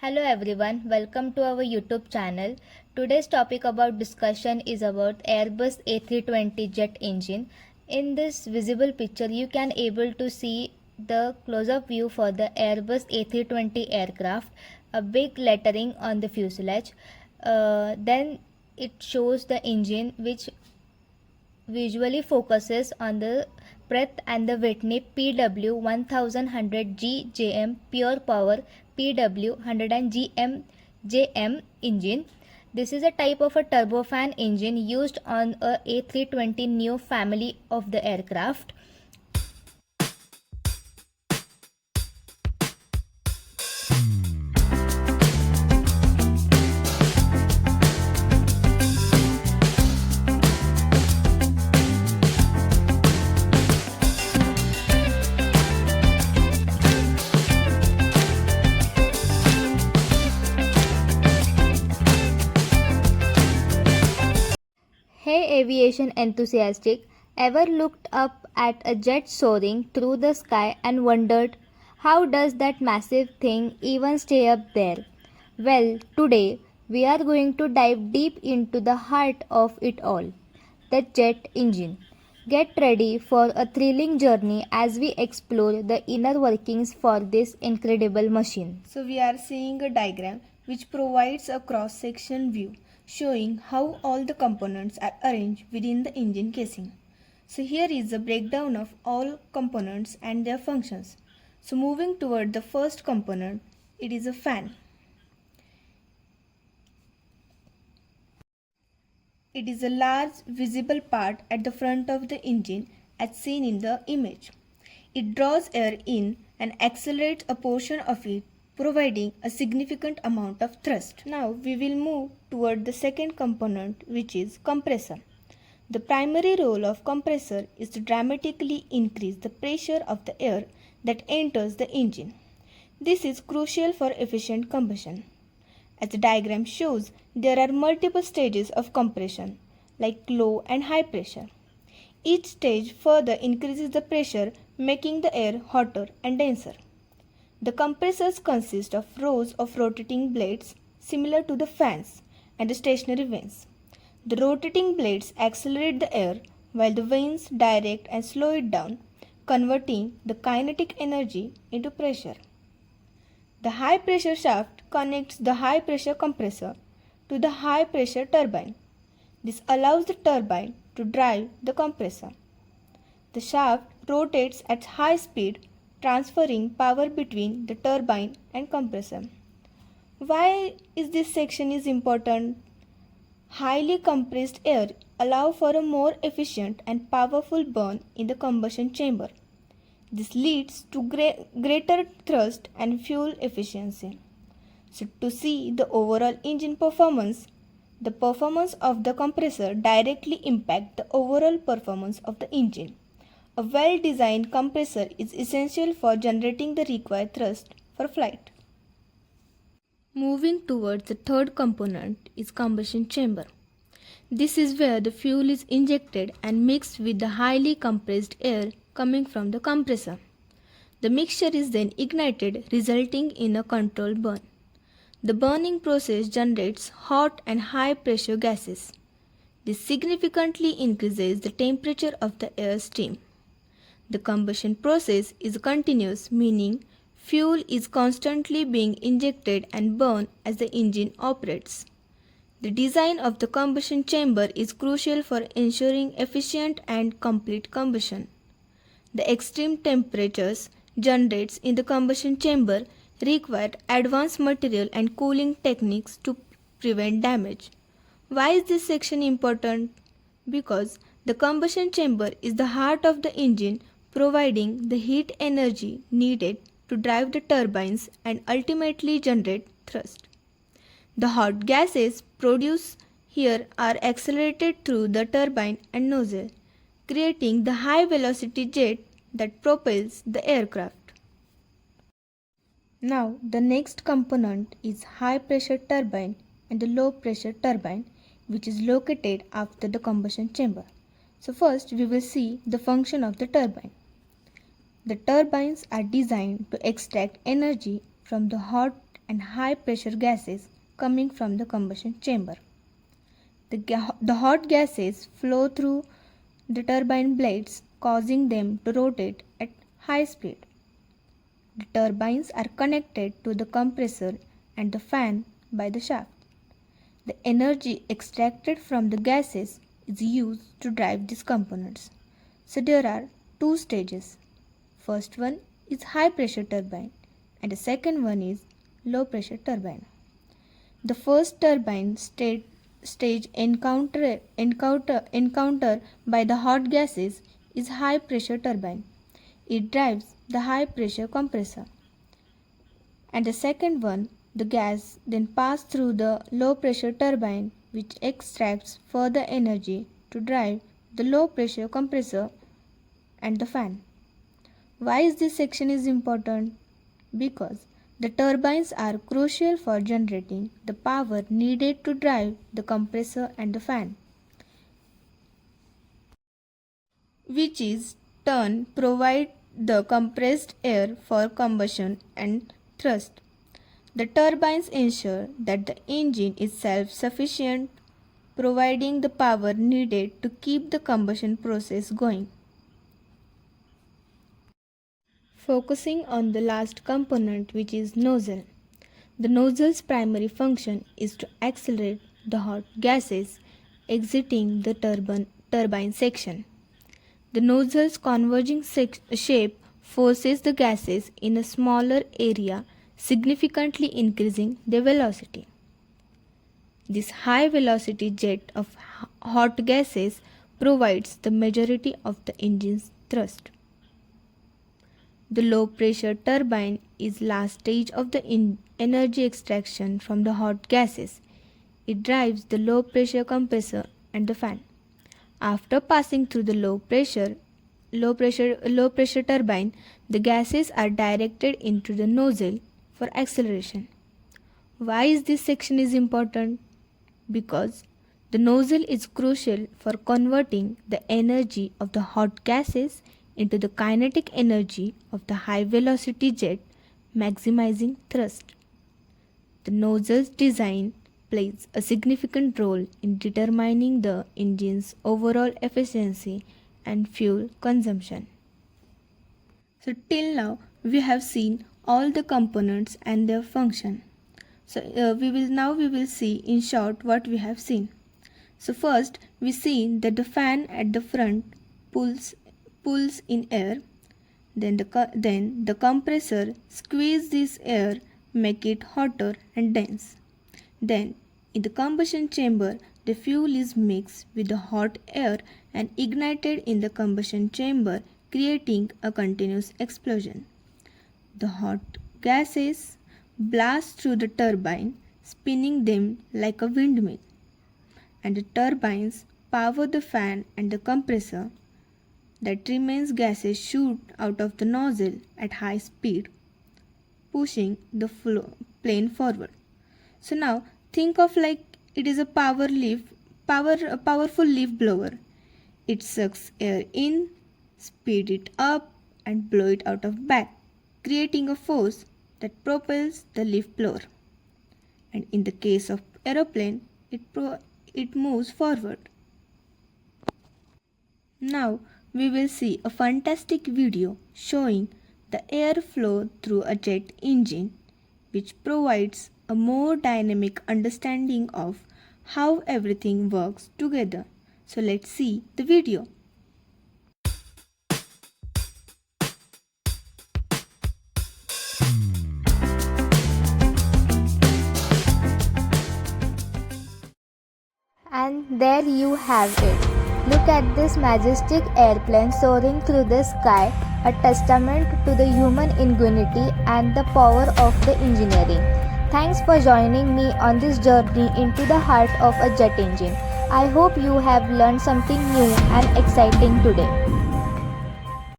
Hello everyone, welcome to our YouTube channel. Today's topic about discussion is about Airbus A320 jet engine. In this visible picture you can able to see the close-up view for the Airbus A320 aircraft, a big lettering on the fuselage. Then it shows the engine which visually focuses on the Pratt and the Whitney PW 1100 GJM pure power PW 100 GM engine. This is a type of a turbofan engine used on a A320 neo family of the aircraft. Hey aviation enthusiastic, ever looked up at a jet soaring through the sky and wondered, how does that massive thing even stay up there? Well, today we are going to dive deep into the heart of it all, the jet engine. Get ready for a thrilling journey as we explore the inner workings for this incredible machine. So we are seeing a diagram which provides a cross-section view showing how all the components are arranged within the engine casing. So here is a breakdown of all components and their functions. So moving toward the first component, it is a fan. It is a large visible part at the front of the engine as seen in the image. It draws air in and accelerates a portion of it, providing a significant amount of thrust. Now we will move toward the second component, which is compressor. The primary role of compressor is to dramatically increase the pressure of the air that enters the engine. This is crucial for efficient combustion. As the diagram shows, there are multiple stages of compression, like low and high pressure. Each stage further increases the pressure, making the air hotter and denser. The compressors consist of rows of rotating blades similar to the fans and the stationary vanes. The rotating blades accelerate the air while the vanes direct and slow it down, converting the kinetic energy into pressure. The high pressure shaft connects the high pressure compressor to the high pressure turbine. This allows the turbine to drive the compressor. The shaft rotates at high speed, transferring power between the turbine and compressor. Why is this section is important? Highly compressed air allows for a more efficient and powerful burn in the combustion chamber. This leads to greater thrust and fuel efficiency. So to see the overall engine performance, the performance of the compressor directly impacts the overall performance of the engine. A well-designed compressor is essential for generating the required thrust for flight. Moving towards the third component is combustion chamber. This is where the fuel is injected and mixed with the highly compressed air coming from the compressor. The mixture is then ignited, resulting in a controlled burn. The burning process generates hot and high pressure gases. This significantly increases the temperature of the air stream. The combustion process is continuous, meaning fuel is constantly being injected and burned as the engine operates. The design of the combustion chamber is crucial for ensuring efficient and complete combustion. The extreme temperatures generated in the combustion chamber require advanced material and cooling techniques to prevent damage. Why is this section important? Because the combustion chamber is the heart of the engine, providing the heat energy needed to drive the turbines and ultimately generate thrust. The hot gases produced here are accelerated through the turbine and nozzle, creating the high velocity jet that propels the aircraft. Now the next component is high pressure turbine and the low pressure turbine, which is located after the combustion chamber. So first we will see the function of the turbine. The turbines are designed to extract energy from the hot and high pressure gases coming from the combustion chamber. The hot gases flow through the turbine blades, causing them to rotate at high speed. The turbines are connected to the compressor and the fan by the shaft. The energy extracted from the gases is used to drive these components. So there are two stages. First one is high pressure turbine and the second one is low pressure turbine. The first turbine stage encounter by the hot gases is high pressure turbine. It drives the high pressure compressor. And the second one, the gas then pass through the low pressure turbine which extracts further energy to drive the low pressure compressor and the fan. Why is this section is important? Because the turbines are crucial for generating the power needed to drive the compressor and the fan, which is turn provide the compressed air for combustion and thrust. The turbines ensure that the engine is self-sufficient, providing the power needed to keep the combustion process going. Focusing on the last component, which is nozzle. The nozzle's primary function is to accelerate the hot gases exiting the turbine section. The nozzle's converging shape forces the gases in a smaller area, significantly increasing their velocity. This high velocity jet of hot gases provides the majority of the engine's thrust. The low pressure turbine is last stage of the energy extraction from the hot gases. It drives the low pressure compressor and the fan. After passing through the low pressure turbine, the gases are directed into the nozzle for acceleration. Why is this section is important? Because the nozzle is crucial for converting the energy of the hot gases into the kinetic energy of the high velocity jet, maximizing thrust. The nozzle's design plays a significant role in determining the engine's overall efficiency and fuel consumption. So till now we have seen all the components and their function. So we will see in short what we have seen. So first we see that the fan at the front pulls in air. Then the compressor squeezes this air, make it hotter and dense. Then in the combustion chamber, the fuel is mixed with the hot air and ignited in the combustion chamber, creating a continuous explosion. The hot gases blast through the turbine, spinning them like a windmill. And the turbines power the fan and the compressor. That remains gases shoot out of the nozzle at high speed, pushing the plane forward. So now think of like it is a powerful leaf blower. It sucks air in, speed it up and blow it out of back, creating a force that propels the leaf blower. And in the case of aeroplane, it moves forward. Now we will see a fantastic video showing the airflow through a jet engine, which provides a more dynamic understanding of how everything works together. So let's see the video. And there you have it. Look at this majestic airplane soaring through the sky, a testament to the human ingenuity and the power of the engineering. Thanks for joining me on this journey into the heart of a jet engine. I hope you have learned something new and exciting today.